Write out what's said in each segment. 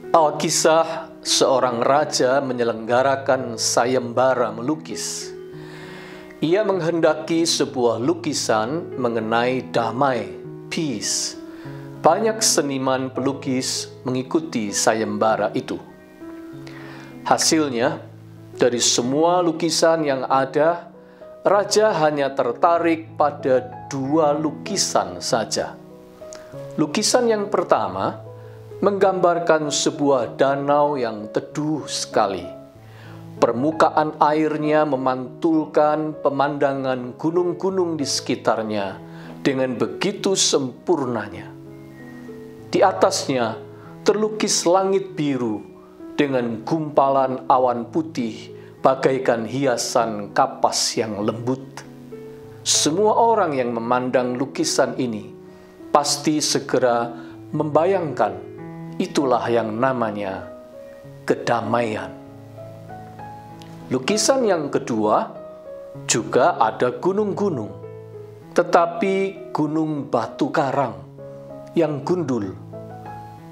Alkisah seorang raja menyelenggarakan sayembara melukis. Ia menghendaki sebuah lukisan mengenai damai, peace. Banyak seniman pelukis mengikuti sayembara itu. Hasilnya, dari semua lukisan yang ada, raja hanya tertarik pada 2 lukisan saja. Lukisan yang pertama menggambarkan sebuah danau yang teduh sekali. Permukaan airnya memantulkan pemandangan gunung-gunung di sekitarnya dengan begitu sempurnanya. Di atasnya terlukis langit biru dengan gumpalan awan putih bagaikan hiasan kapas yang lembut. Semua orang yang memandang lukisan ini pasti segera membayangkan itulah yang namanya kedamaian. Lukisan yang kedua juga ada gunung-gunung, tetapi gunung batu karang yang gundul.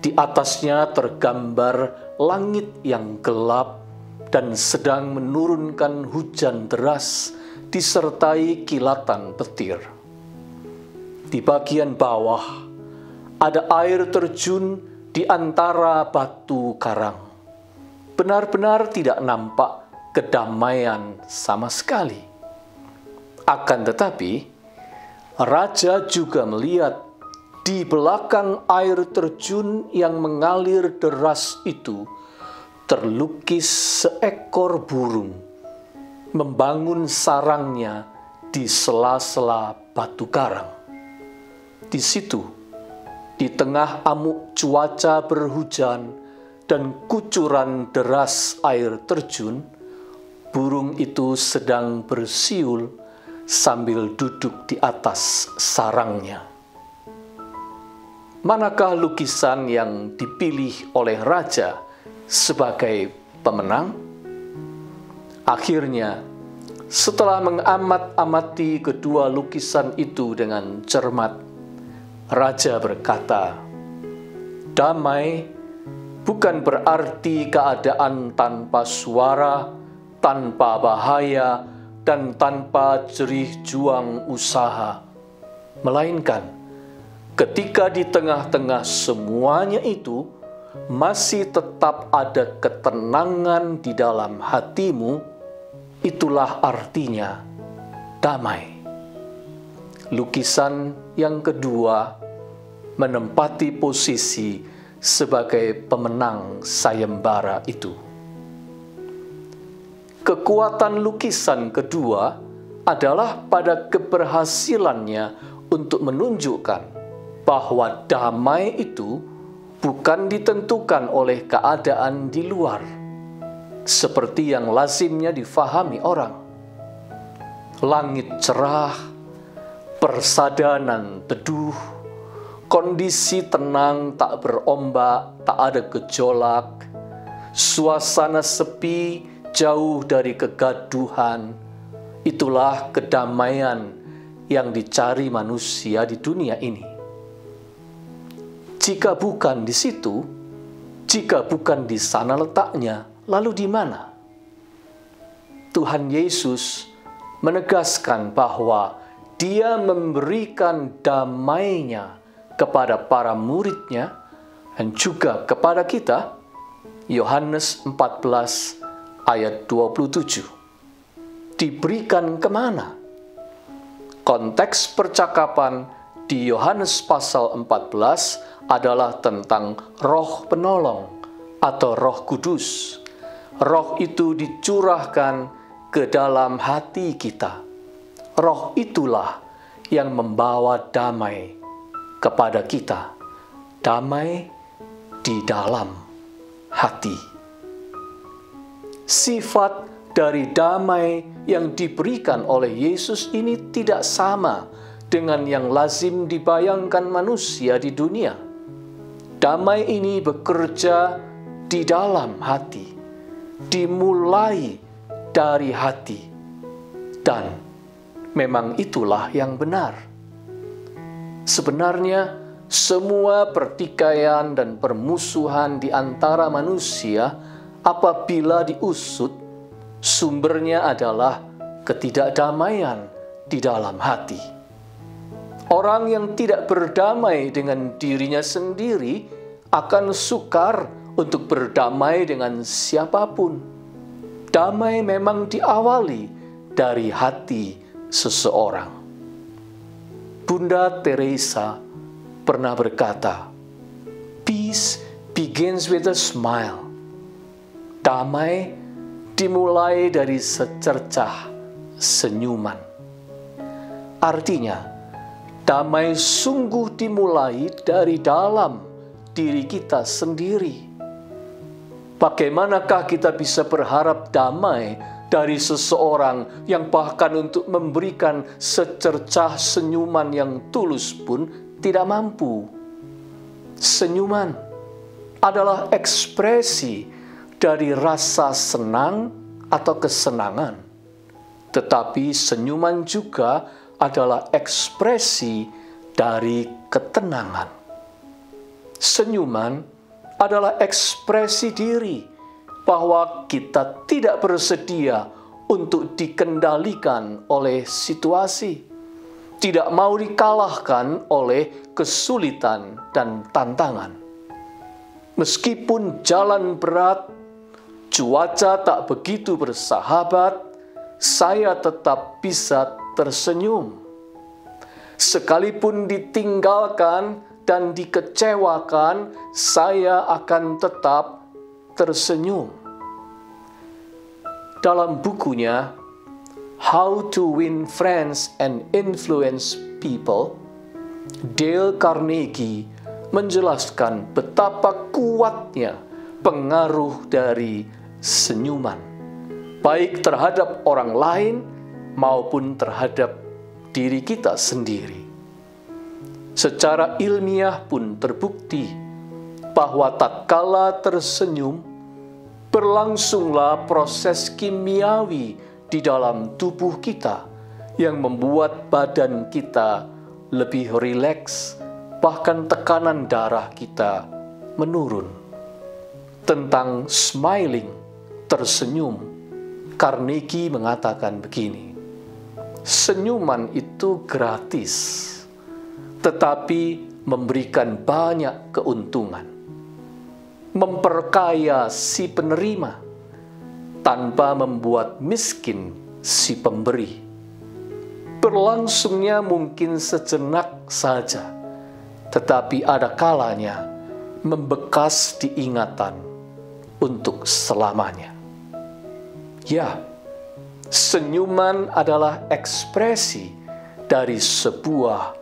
Di atasnya tergambar langit yang gelap dan sedang menurunkan hujan deras disertai kilatan petir. Di bagian bawah ada air terjun di antara batu karang. Benar-benar tidak nampak kedamaian sama sekali. Akan tetapi, raja juga melihat di belakang air terjun yang mengalir deras itu terlukis seekor burung membangun sarangnya di sela-sela batu karang. Di situ, di tengah amuk cuaca berhujan dan kucuran deras air terjun, burung itu sedang bersiul sambil duduk di atas sarangnya. Manakah lukisan yang dipilih oleh raja sebagai pemenang? Akhirnya, setelah mengamat-amati kedua lukisan itu dengan cermat, raja berkata, "Damai bukan berarti keadaan tanpa suara, tanpa bahaya, dan tanpa jerih juang usaha. Melainkan, ketika di tengah-tengah semuanya itu, masih tetap ada ketenangan di dalam hatimu, itulah artinya damai." Lukisan yang kedua menempati posisi sebagai pemenang sayembara itu. Kekuatan lukisan kedua adalah pada keberhasilannya untuk menunjukkan bahwa damai itu bukan ditentukan oleh keadaan di luar, seperti yang lazimnya difahami orang. Langit cerah, persadanan teduh, kondisi tenang tak berombak, tak ada gejolak, suasana sepi jauh dari kegaduhan. Itulah kedamaian yang dicari manusia di dunia ini. Jika bukan di situ, jika bukan di sana letaknya, lalu di mana? Tuhan Yesus menegaskan bahwa Dia memberikan damai-Nya kepada para murid-Nya dan juga kepada kita. Yohanes 14 ayat 27. Diberikan kemana? Konteks percakapan di Yohanes pasal 14 adalah tentang Roh Penolong atau Roh Kudus. Roh itu dicurahkan ke dalam hati kita. Roh itulah yang membawa damai kepada kita. Damai di dalam hati. Sifat dari damai yang diberikan oleh Yesus ini tidak sama dengan yang lazim dibayangkan manusia di dunia. Damai ini bekerja di dalam hati, dimulai dari hati, dan memang itulah yang benar. Sebenarnya semua pertikaian dan permusuhan di antara manusia apabila diusut, sumbernya adalah ketidakdamaian di dalam hati. Orang yang tidak berdamai dengan dirinya sendiri akan sukar untuk berdamai dengan siapapun. Damai memang diawali dari hati seseorang. Bunda Teresa pernah berkata, "Peace begins with a smile." Damai dimulai dari secercah senyuman. Artinya, damai sungguh dimulai dari dalam diri kita sendiri. Bagaimanakah kita bisa berharap damai dari seseorang yang bahkan untuk memberikan secercah senyuman yang tulus pun tidak mampu? Senyuman adalah ekspresi dari rasa senang atau kesenangan, tetapi senyuman juga adalah ekspresi dari ketenangan. Senyuman adalah ekspresi diri bahwa kita tidak bersedia untuk dikendalikan oleh situasi, tidak mau dikalahkan oleh kesulitan dan tantangan. Meskipun jalan berat, cuaca tak begitu bersahabat, saya tetap bisa tersenyum. Sekalipun ditinggalkan dan dikecewakan, saya akan tetap tersenyum. Dalam bukunya How to Win Friends and Influence People, Dale Carnegie menjelaskan betapa kuatnya pengaruh dari senyuman, baik terhadap orang lain maupun terhadap diri kita sendiri. Secara ilmiah pun terbukti bahwa tatkala tersenyum, berlangsunglah proses kimiawi di dalam tubuh kita yang membuat badan kita lebih rileks, bahkan tekanan darah kita menurun. Tentang smiling, tersenyum, Carnegie mengatakan begini, senyuman itu gratis, tetapi memberikan banyak keuntungan. Memperkaya si penerima tanpa membuat miskin si pemberi. Berlangsungnya mungkin sejenak saja, tetapi ada kalanya membekas di ingatan untuk selamanya. Ya, senyuman adalah ekspresi dari sebuah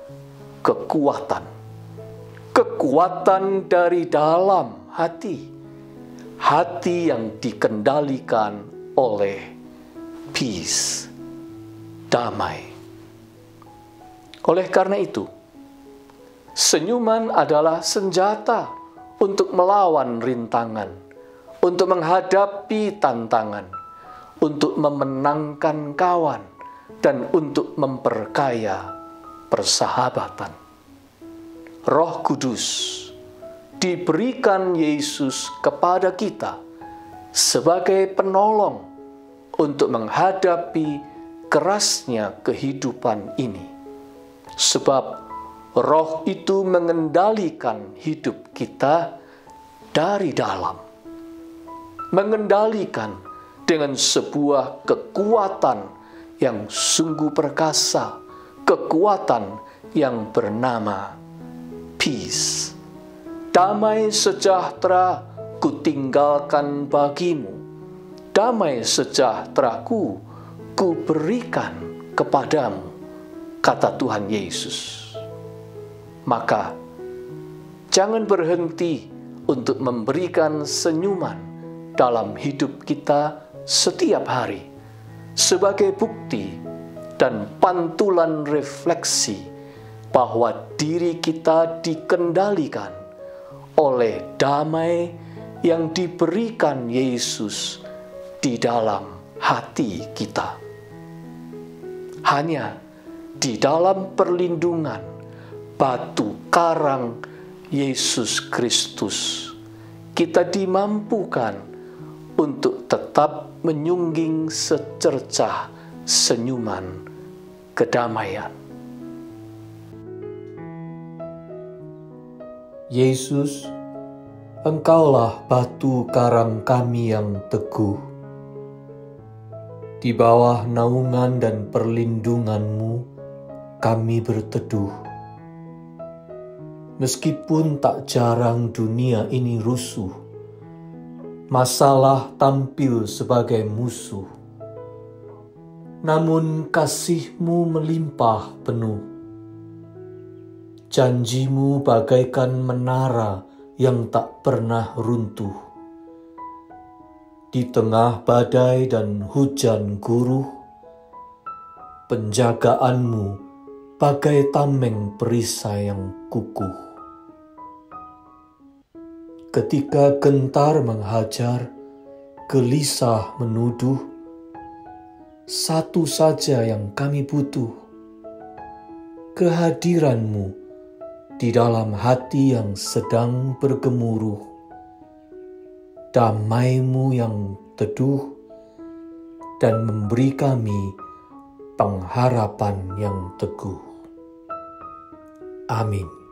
kekuatan. Kekuatan dari dalam hati. Hati yang dikendalikan oleh peace, damai. Oleh karena itu, senyuman adalah senjata untuk melawan rintangan, untuk menghadapi tantangan, untuk memenangkan kawan, dan untuk memperkaya persahabatan. Roh Kudus diberikan Yesus kepada kita sebagai penolong untuk menghadapi kerasnya kehidupan ini. Sebab Roh itu mengendalikan hidup kita dari dalam. Mengendalikan dengan sebuah kekuatan yang sungguh perkasa, kekuatan yang bernama peace. Damai sejahtera kutinggalkan bagimu, damai sejahteraku kuberikan kepadamu, kata Tuhan Yesus. Maka jangan berhenti untuk memberikan senyuman dalam hidup kita setiap hari sebagai bukti dan pantulan refleksi bahwa diri kita dikendalikan oleh damai yang diberikan Yesus di dalam hati kita. Hanya di dalam perlindungan batu karang Yesus Kristus, kita dimampukan untuk tetap menyungging secercah senyuman kedamaian. Yesus, Engkaulah batu karang kami yang teguh. Di bawah naungan dan perlindungan-Mu, kami berteduh. Meskipun tak jarang dunia ini rusuh, masalah tampil sebagai musuh, namun kasih-Mu melimpah penuh. Janji-Mu bagaikan menara yang tak pernah runtuh. Di tengah badai dan hujan guruh, penjagaan-Mu bagai tameng perisai yang kukuh. Ketika gentar menghajar, gelisah menuduh, satu saja yang kami butuh, kehadiran-Mu di dalam hati yang sedang bergemuruh. Damai-Mu yang teduh dan memberi kami pengharapan yang teguh. Amin.